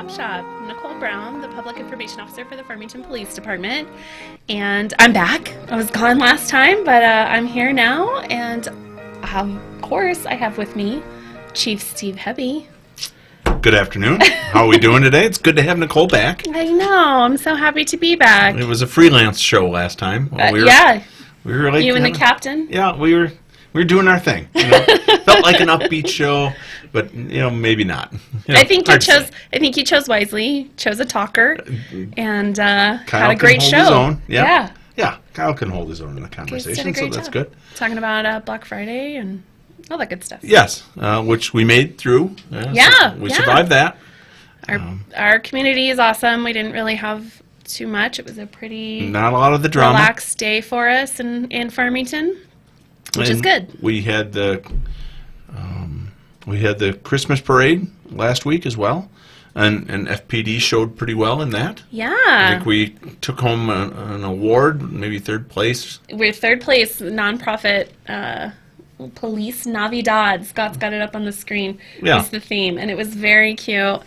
Stop Shop. Nicole Brown, the Public Information Officer for the Farmington Police Department. And I'm back. I was gone last time, but I'm here now. And of course, I have with me Chief Steve Hebbe. Good afternoon. How are we doing today? It's good to have Nicole back. I know. I'm so happy to be back. It was a freelance show last time. Yeah. We were like you and the captain? Yeah, we were doing our thing. You know? Felt like an upbeat show, but maybe not. I think you chose wisely. Chose a talker, and had a great show. His own. Yeah. Yeah. Kyle can hold his own in the conversation, so that's good. Talking about Black Friday and all that good stuff. Yes, which we made through. So we survived that. Our community is awesome. We didn't really have too much. It was a pretty not a lot of the drama. Relaxed day for us in Farmington, which is good. We had the Christmas parade last week as well, and FPD showed pretty well in that. Yeah, I think we took home an award, maybe third place. We're third place, nonprofit. Police Navidad. Scott's got it up on the screen. Yeah. Is the theme, and it was very cute.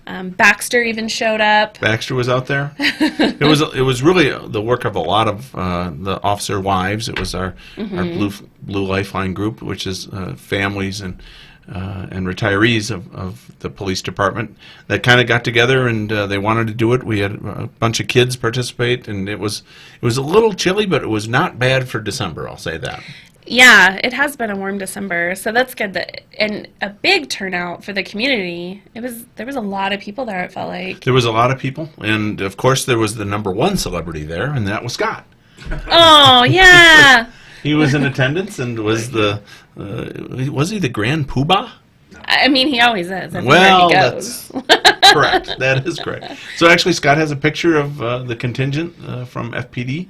Baxter even showed up. Baxter was out there. It was really the work of a lot of the officer wives. It was our Blue Lifeline group, which is families and retirees of the police department that kind of got together and they wanted to do it. We had a bunch of kids participate, and it was a little chilly, but it was not bad for December. I'll say that. Yeah, it has been a warm December, so that's good. And a big turnout for the community. There was a lot of people there, it felt like. There was a lot of people, and of course there was the number one celebrity there, and that was Scott. Oh, yeah. He was in attendance and was was he the Grand Poobah? I mean, he always is. Well, he goes. That's correct. That is correct. So actually, Scott has a picture of the contingent from FPD.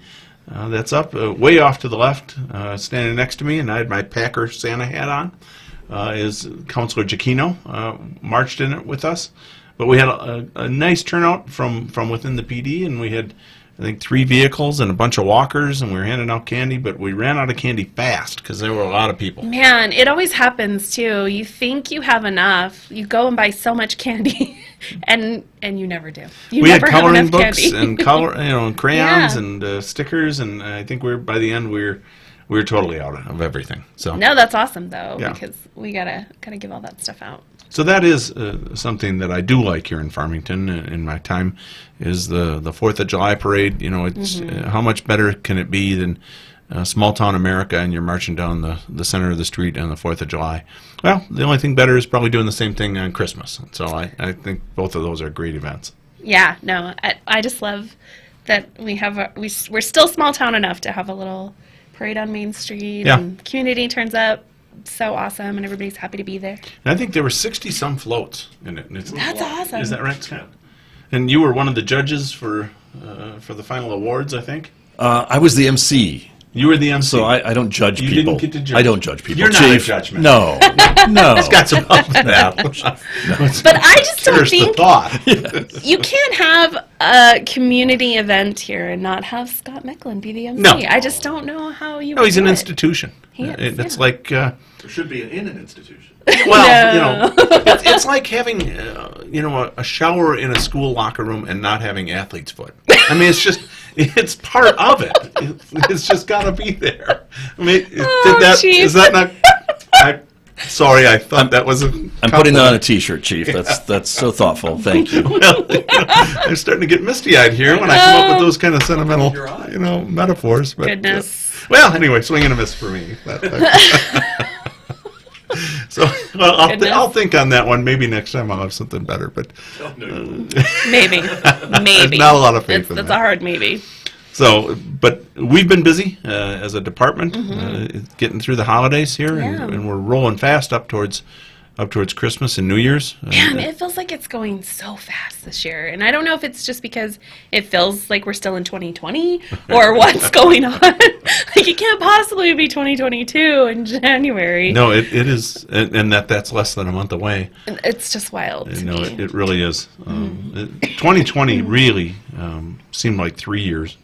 That's up way off to the left, standing next to me, and I had my Packer Santa hat on, is Counselor Giacchino, marched in it with us. But we had a nice turnout from within the PD, and we had, I think, 3 vehicles and a bunch of walkers, and we were handing out candy, but we ran out of candy fast because there were a lot of people. Man, it always happens, too. You think you have enough. You go and buy so much candy, and you never do. We had coloring books and crayons and stickers, and I think by the end we were totally out of everything. So no, that's awesome though, because we gotta give all that stuff out. So that is something that I do like here in Farmington in my time is the 4th of July parade. It's how much better can it be than small town America, and you're marching down the center of the street on the 4th of July. Well, the only thing better is probably doing the same thing on Christmas. So I think both of those are great events. Yeah, no, I just love that we're still small town enough to have a little parade on Main Street, and the community turns up. So awesome, and everybody's happy to be there. And I think there were 60-some floats in it. That's awesome. Is that right, Scott? And you were one of the judges for the final awards, I think? I was the MC. You were the MC. So I don't judge people. You didn't get to judge. I don't judge people. You're not a judgment. No. Scott's about that. But I just don't think you can't have a community event here and not have Scott Michlin be the MC. No. I just don't know how you. No, he's an institution. It's like there should be in an institution. Well, it's like having a shower in a school locker room and not having athlete's foot. I mean, it's part of it. It's just got to be there. I mean, is that not? Sorry, I thought that was I'm putting that on a T-shirt, Chief. That's so thoughtful. Thank you. Well, I'm starting to get misty-eyed here when I come up with those kind of sentimental, metaphors. But, goodness. Well, anyway, swing and a miss for me. So, I'll think on that one. Maybe next time I'll have something better. But maybe. There's not a lot of faith in that. That's a hard maybe. So, but we've been busy as a department, getting through the holidays here, and we're rolling fast up towards Christmas and New Year's. Man, it feels like it's going so fast this year, and I don't know if it's just because it feels like we're still in 2020 or what's going on. Like it can't possibly be 2022 in January. No, it is, and that's less than a month away. It's just wild. It really is. 2020 really seemed like 3 years.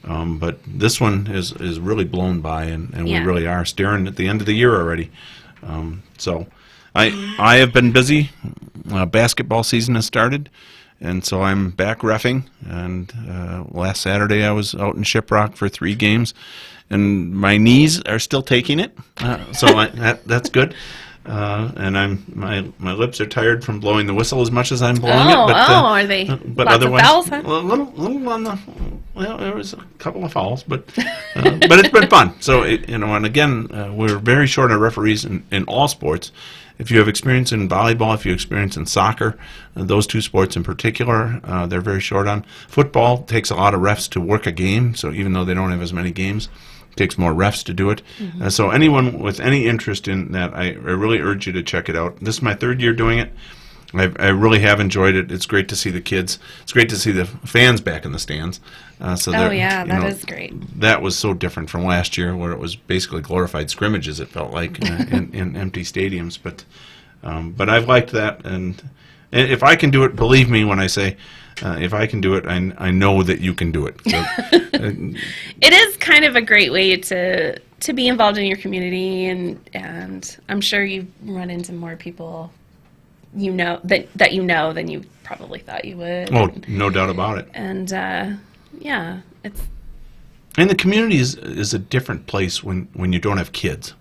But this one is really blown by, and we really are staring at the end of the year already. So I have been busy. Basketball season has started. And so I'm back reffing, and last Saturday I was out in Shiprock for 3 games, and my knees are still taking it, so that's good. And my lips are tired from blowing the whistle as much as I'm blowing it. But, are they? But Lots otherwise, of fouls, huh? a little on the. Well, there was a couple of fouls, but it's been fun. So and again, we're very short on referees in all sports. If you have experience in volleyball, if you have experience in soccer, those 2 sports in particular, they're very short on. Football takes a lot of refs to work a game, so even though they don't have as many games, it takes more refs to do it. So anyone with any interest in that, I really urge you to check it out. This is my 3rd year doing it. I really have enjoyed it. It's great to see the kids. It's great to see the fans back in the stands. That is great. That was so different from last year, where it was basically glorified scrimmages. It felt like in empty stadiums. But I've liked that, and if I can do it, believe me when I say, if I can do it, I know that you can do it. So, it is kind of a great way to be involved in your community, and I'm sure you run into more people that you know than you probably thought you would. Oh, no doubt about it. And it's. And the community is a different place when you don't have kids.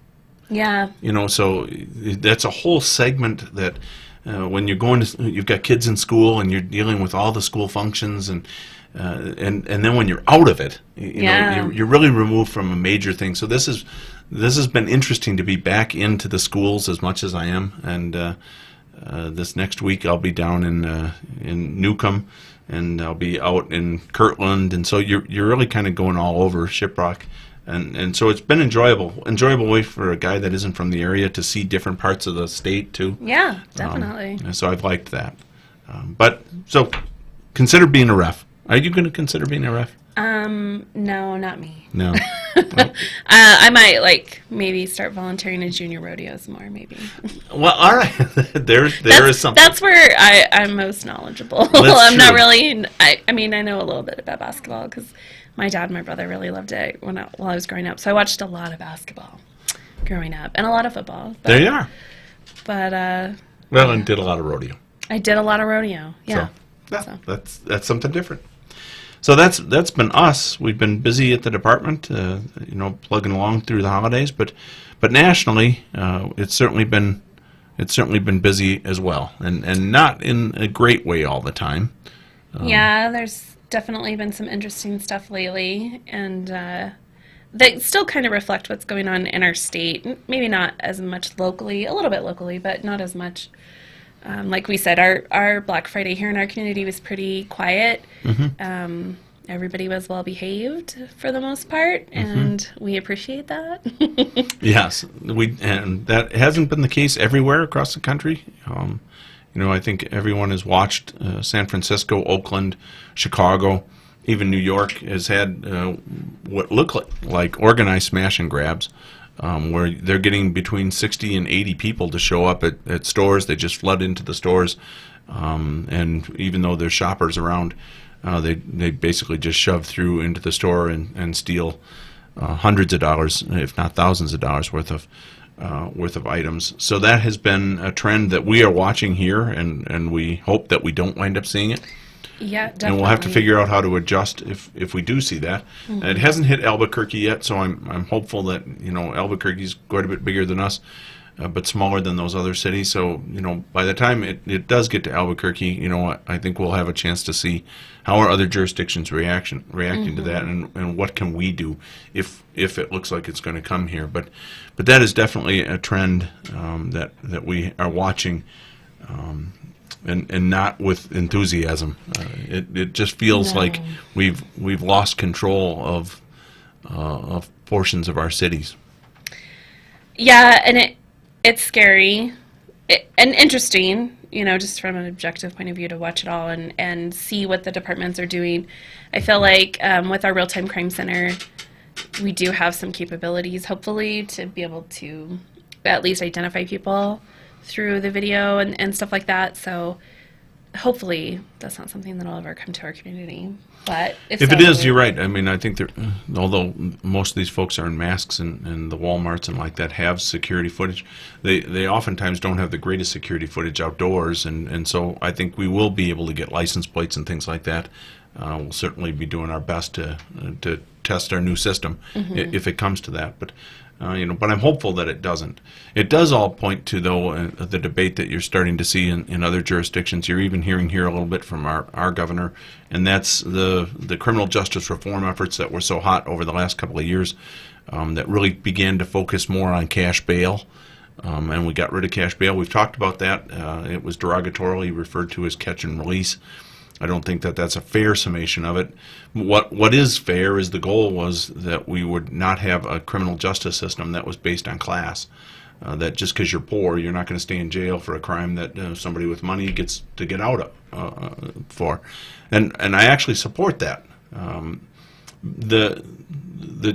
Yeah. So that's a whole segment that when you're you've got kids in school and you're dealing with all the school functions and then when you're out of it, you're really removed from a major thing. So this has been interesting to be back into the schools as much as I am, and this next week I'll be down in Newcomb, and I'll be out in Kirtland, and so you're really kind of going all over Shiprock, and so it's been enjoyable way for a guy that isn't from the area to see different parts of the state too. Yeah, definitely. And so I've liked that. But so consider being a ref. Are you going to consider being a ref? No, not me. No. I might maybe start volunteering in junior rodeos more, maybe. Well, all right. there is something. That's where I'm most knowledgeable. I'm not really. I mean, I know a little bit about basketball because my dad and my brother really loved it while I was growing up. So I watched a lot of basketball growing up and a lot of football. There you are. But and did a lot of rodeo. I did a lot of rodeo. Yeah. So that's something different. So that's been us. We've been busy at the department, plugging along through the holidays. But nationally, it's certainly been busy as well, and not in a great way all the time. Yeah, there's definitely been some interesting stuff lately, and they still kind of reflect what's going on in our state. Maybe not as much locally, a little bit locally, but not as much. Like we said, our Black Friday here in our community was pretty quiet. Mm-hmm. Everybody was well behaved for the most part, and we appreciate that. Yes, and that hasn't been the case everywhere across the country. I think everyone has watched San Francisco, Oakland, Chicago, even New York has had what look like organized smash and grabs. Where they're getting between 60 and 80 people to show up at stores. They just flood into the stores, and even though there's shoppers around, they basically just shove through into the store and steal hundreds of dollars, if not thousands of dollars worth of items. So that has been a trend that we are watching here, and we hope that we don't wind up seeing it. Yeah, definitely. And we'll have to figure out how to adjust if we do see that. Mm-hmm. It hasn't hit Albuquerque yet, so I'm hopeful that Albuquerque's quite a bit bigger than us, but smaller than those other cities. So by the time it does get to Albuquerque, I think we'll have a chance to see how are other jurisdictions reacting to that, and what can we do if it looks like it's going to come here. But that is definitely a trend that we are watching. And not with enthusiasm. It just feels like we've lost control of portions of our cities. Yeah, and it's scary and interesting, just from an objective point of view to watch it all and see what the departments are doing. I feel like with our real-time crime center, we do have some capabilities, hopefully, to be able to at least identify people through the video and stuff like that. So hopefully that's not something that'll ever come to our community. But if If so, it is, you're right. I mean, I think although most of these folks are in masks and the Walmarts and like that have security footage, they oftentimes don't have the greatest security footage outdoors, and so I think we will be able to get license plates and things like that. We'll certainly be doing our best to test our new system if it comes to that. But but I'm hopeful that it doesn't. It does all point to, though, the debate that you're starting to see in other jurisdictions. You're even hearing here a little bit from our governor, and that's the criminal justice reform efforts that were so hot over the last couple of years that really began to focus more on cash bail. And we got rid of cash bail. We've talked about that. It was derogatorily referred to as catch and release. I don't think that that's a fair summation of it. What is fair is the goal was that we would not have a criminal justice system that was based on class. That just because you're poor, you're not going to stay in jail for a crime that somebody with money gets to get out for. And I actually support that. The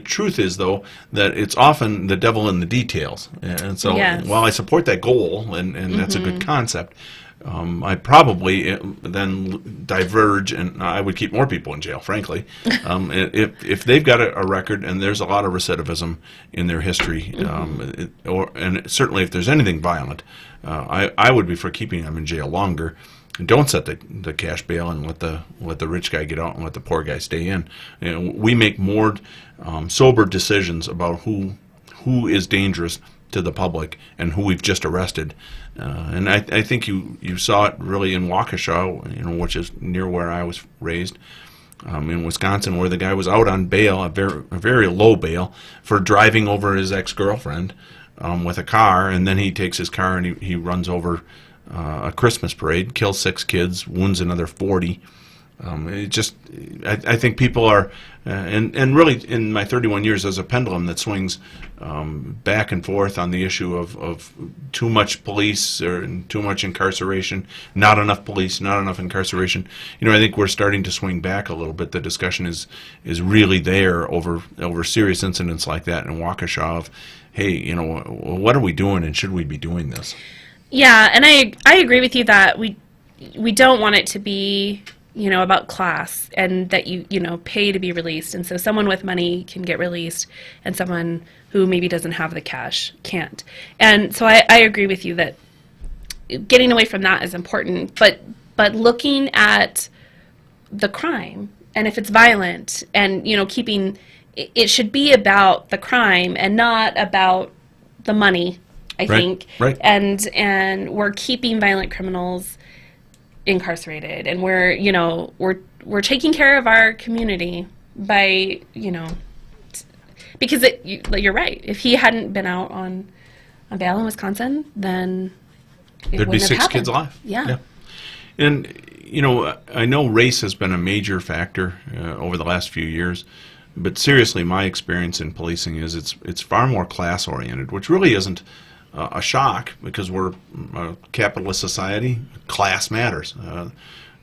truth is, though, that it's often the devil in the details. And so Yes. while I support that goal, and that's a good concept, I probably then diverge, and I would keep more people in jail, frankly. If they've got a record, and there's a lot of recidivism in their history, and certainly if there's anything violent, I would be for keeping them in jail longer. And don't set the cash bail and let the rich guy get out and let the poor guy stay in. We make more sober decisions about who is dangerous to the public and who we've just arrested. And I think you saw it really in Waukesha, which is near where I was raised, in Wisconsin, where the guy was out on bail, a very low bail, for driving over his ex-girlfriend with a car, and then he takes his car and he runs over a Christmas parade, kills 6 kids, wounds another 40. I think people are, and really in my 31 years, there's a pendulum that swings back and forth on the issue of too much police or too much incarceration, not enough police, not enough incarceration. I think we're starting to swing back a little bit. The discussion is really there over serious incidents like that in Waukesha of, hey, what are we doing and should we be doing this? Yeah, and I agree with you that we don't want it to be about class, and that you pay to be released, and so someone with money can get released and someone who maybe doesn't have the cash can't. And so I agree with you that getting away from that is important, but looking at the crime, and if it's violent, and keeping it should be about the crime and not about the money, I think. Right. And we're keeping violent criminals incarcerated, and we're taking care of our community by because you're right. If he hadn't been out on bail in Wisconsin, then there'd be 6 kids alive. Yeah. And I know race has been a major factor over the last few years, but seriously, my experience in policing is it's far more class oriented, which really isn't a shock, because we're a capitalist society. Class matters.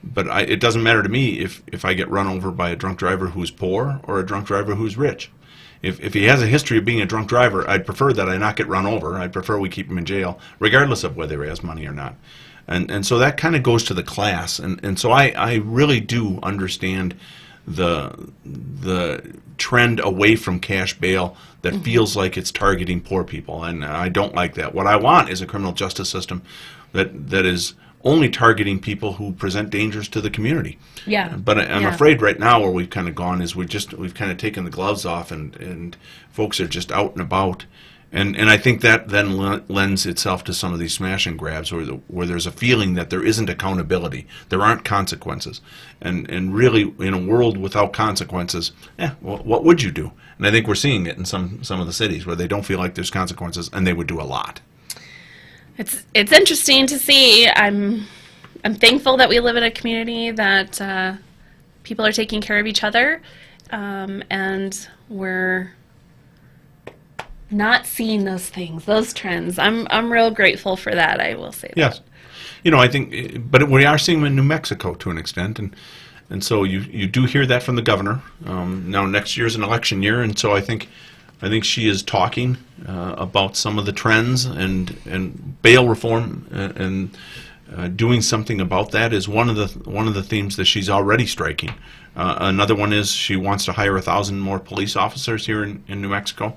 But it doesn't matter to me if I get run over by a drunk driver who's poor or a drunk driver who's rich. If he has a history of being a drunk driver, I'd prefer that I not get run over. I'd prefer we keep him in jail, regardless of whether he has money or not. And so that kind of goes to the class. And so I really do understand the trend away from cash bail that feels like it's targeting poor people, and I don't like that. What I want is a criminal justice system that is only targeting people who present dangers to the community. Yeah. But I'm afraid right now where we've kind of gone is we've kind of taken the gloves off, and folks are just out and about. And I think that then lends itself to some of these smash and grabs where there's a feeling that there isn't accountability. There aren't consequences. And really, in a world without consequences, well, what would you do? And I think we're seeing it in some of the cities where they don't feel like there's consequences, and they would do a lot. It's interesting to see. I'm thankful that we live in a community that people are taking care of each other, and we're not seeing those things, those trends. I'm real grateful for that, I will say that. Yes. I think, but we are seeing them in New Mexico to an extent, and so you do hear that from the governor. Now next year's an election year, and so I think she is talking about some of the trends and bail reform and doing something about that is one of the themes that she's already striking. Another one is she wants to hire 1,000 more police officers here in New Mexico.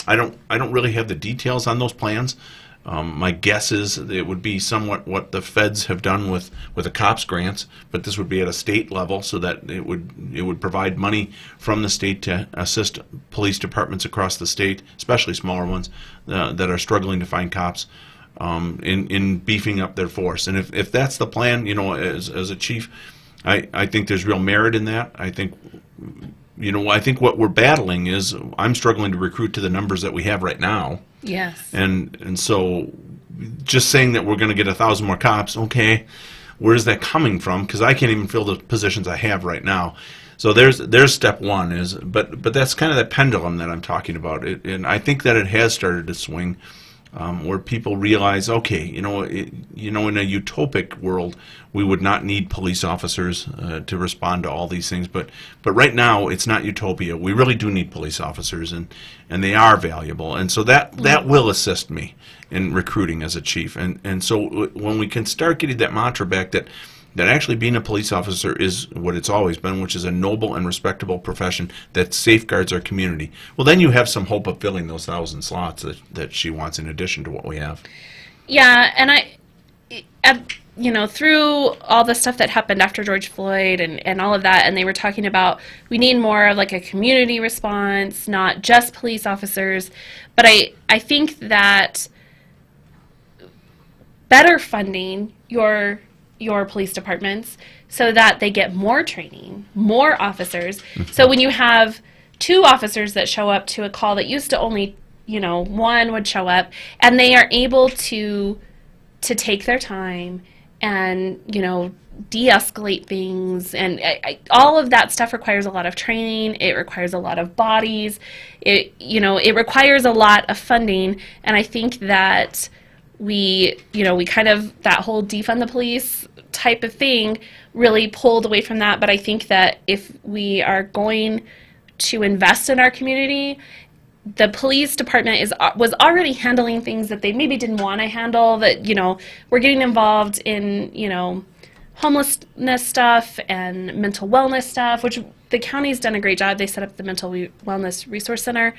I don't really have the details on those plans. My guess is it would be somewhat what the feds have done with the cops grants, but this would be at a state level, so that it would provide money from the state to assist police departments across the state, especially smaller ones that are struggling to find cops, in beefing up their force. And if that's the plan, as a chief, I think there's real merit in that. I think what we're battling is I'm struggling to recruit to the numbers that we have right now. Yes. And so just saying that we're going to get 1,000 more cops, okay, where's that coming from? Because I can't even fill the positions I have right now. So there's step one but that's kind of that pendulum that I'm talking about. And I think that it has started to swing, where people realize, okay, in a utopic world, we would not need police officers to respond to all these things. But right now, it's not utopia. We really do need police officers, and they are valuable. And so that will assist me in recruiting as a chief. And so when we can start getting that mantra back that actually being a police officer is what it's always been, which is a noble and respectable profession that safeguards our community, well, then you have some hope of filling those 1,000 slots that she wants in addition to what we have. Yeah, and through all the stuff that happened after George Floyd and all of that, and they were talking about we need more of like a community response, not just police officers. But I think that better funding your police departments so that they get more training, more officers. So when you have 2 officers that show up to a call that used to only, 1 would show up, and they are able to take their time and, de-escalate things, and all of that stuff requires a lot of training. It requires a lot of bodies. It requires a lot of funding, and I think that we kind of, that whole defund the police type of thing really pulled away from that. But I think that if we are going to invest in our community, the police department was already handling things that they maybe didn't want to handle, that, we're getting involved in, homelessness stuff and mental wellness stuff, which the county's done a great job. They set up the Mental Wellness Resource Center.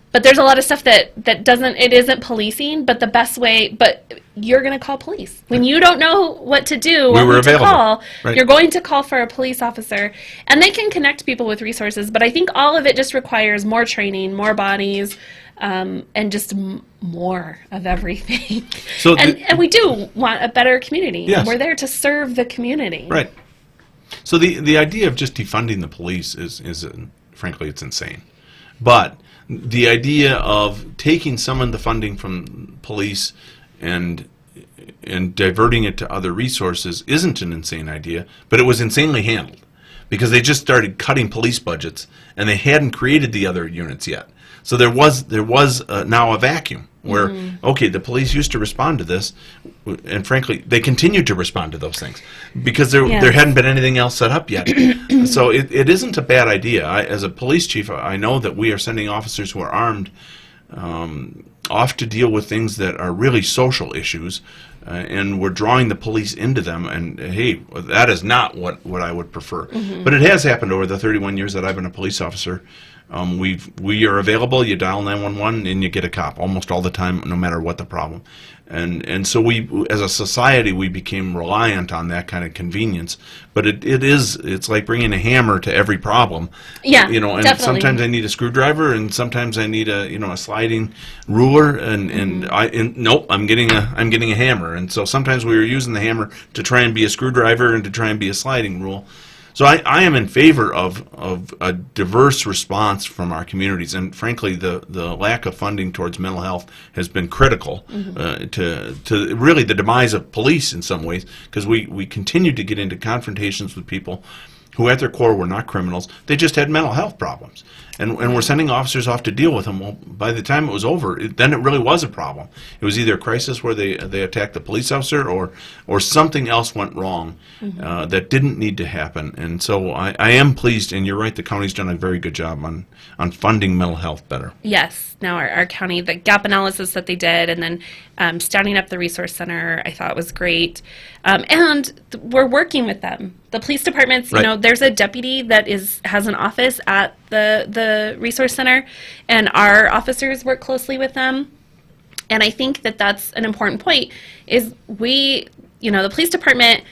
But there's a lot of stuff that isn't policing, but the best way, but you're going to call police. When you don't know what to do, to call, right, you're going to call for a police officer, and they can connect people with resources, but I think all of it just requires more training, more bodies, and just more of everything. So and we do want a better community. Yes. We're there to serve the community. Right. So the idea of just defunding the police is frankly, it's insane. But the idea of taking some of the funding from police and diverting it to other resources isn't an insane idea, but it was insanely handled because they just started cutting police budgets and they hadn't created the other units yet. So there was now a vacuum where, okay, the police used to respond to this, and frankly, they continued to respond to those things because there hadn't been anything else set up yet. So it isn't a bad idea. As a police chief, I know that we are sending officers who are armed off to deal with things that are really social issues, and we're drawing the police into them, and hey, that is not what I would prefer. But it has happened over the 31 years that I've been a police officer. We are available. You dial 911 and you get a cop almost all the time, no matter what the problem. And so we, as a society, we became reliant on that kind of convenience. But it's like bringing a hammer to every problem. Yeah, and definitely. Sometimes I need a screwdriver, and sometimes I need a sliding ruler, nope, I'm getting a hammer. And so sometimes we were using the hammer to try and be a screwdriver and to try and be a sliding rule. So I am in favor of a diverse response from our communities, and frankly, the lack of funding towards mental health has been critical to really the demise of police in some ways, because we continued to get into confrontations with people who at their core were not criminals. They just had mental health problems. and we're sending officers off to deal with them. Well, by the time it was over, then it really was a problem. It was either a crisis where they attacked the police officer, or something else went wrong that didn't need to happen. And so I am pleased, and you're right, the county's done a very good job on funding mental health better. Yes. Now our county, the gap analysis that they did, and then standing up the resource center, I thought was great. And we're working with them. The police departments, Right. you know, there's a deputy that has an office at the resource center, and our officers work closely with them. And I think that that's an important point, is the police department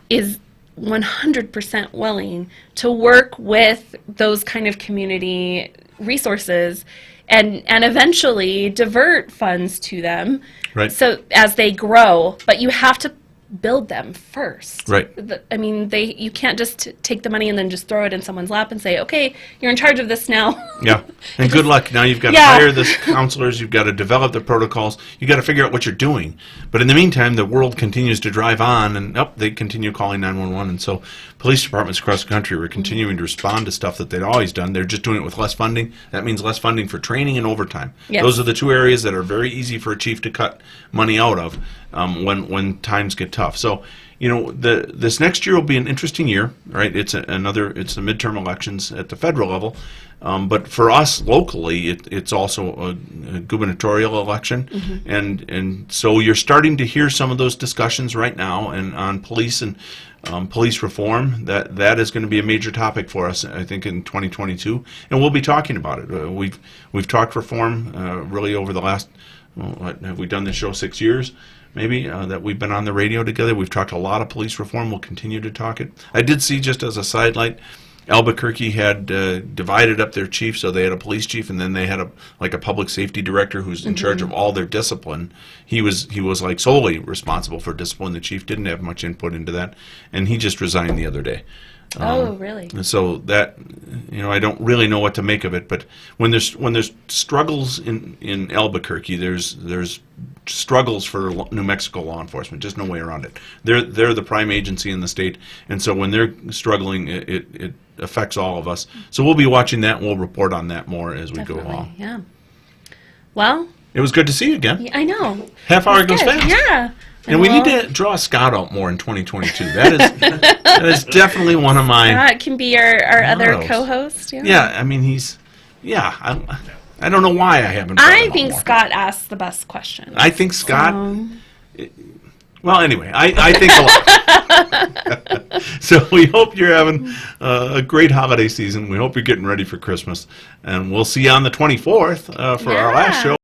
is 100% willing to work with those kind of community resources and eventually divert funds to them. Right. So as they grow, but you have to build them first. Right. You can't just take the money and then just throw it in someone's lap and say, okay, you're in charge of this now. Yeah, and good luck. Now you've got to Yeah. hire the counselors, you've got to develop the protocols, you've got to figure out what you're doing. But in the meantime, the world continues to drive on, and they continue calling 911. And so police departments across the country are continuing to respond to stuff that they'd always done. They're just doing it with less funding. That means less funding for training and overtime. Yes. Those are the two areas that are very easy for a chief to cut money out of when times get tough. So, this next year will be an interesting year, right? It's the midterm elections at the federal level, but for us locally, it's also a gubernatorial election, and so you're starting to hear some of those discussions right now, and on police and police reform. That is going to be a major topic for us, I think, in 2022, and we'll be talking about it. We've talked reform really over the last. Have we done this show 6 years? Maybe, that we've been on the radio together. We've talked a lot of police reform. We'll continue to talk it. I did see, just as a sidelight, Albuquerque had divided up their chief, so they had a police chief, and then they had a public safety director who's in charge of all their discipline. He was like solely responsible for discipline. The chief didn't have much input into that, and he just resigned the other day. Oh, really? And so that, I don't really know what to make of it. But when there's struggles in Albuquerque, there's struggles for New Mexico law enforcement. Just no way around it. They're the prime agency in the state, and so when they're struggling, it affects all of us. So we'll be watching that, and we'll report on that more as we go along. Yeah. Well, it was good to see you again. I know. Half hour goes Good. fast. Yeah. And we need to draw Scott out more in 2022. That is definitely one of my. Scott can be our other mottos. co-host. Yeah, I mean I don't know why I haven't. brought I him think more. Scott asks the best questions. I think Scott. So- Well, anyway, I think a lot. So we hope you're having a great holiday season. We hope you're getting ready for Christmas, and we'll see you on the 24th for our last show.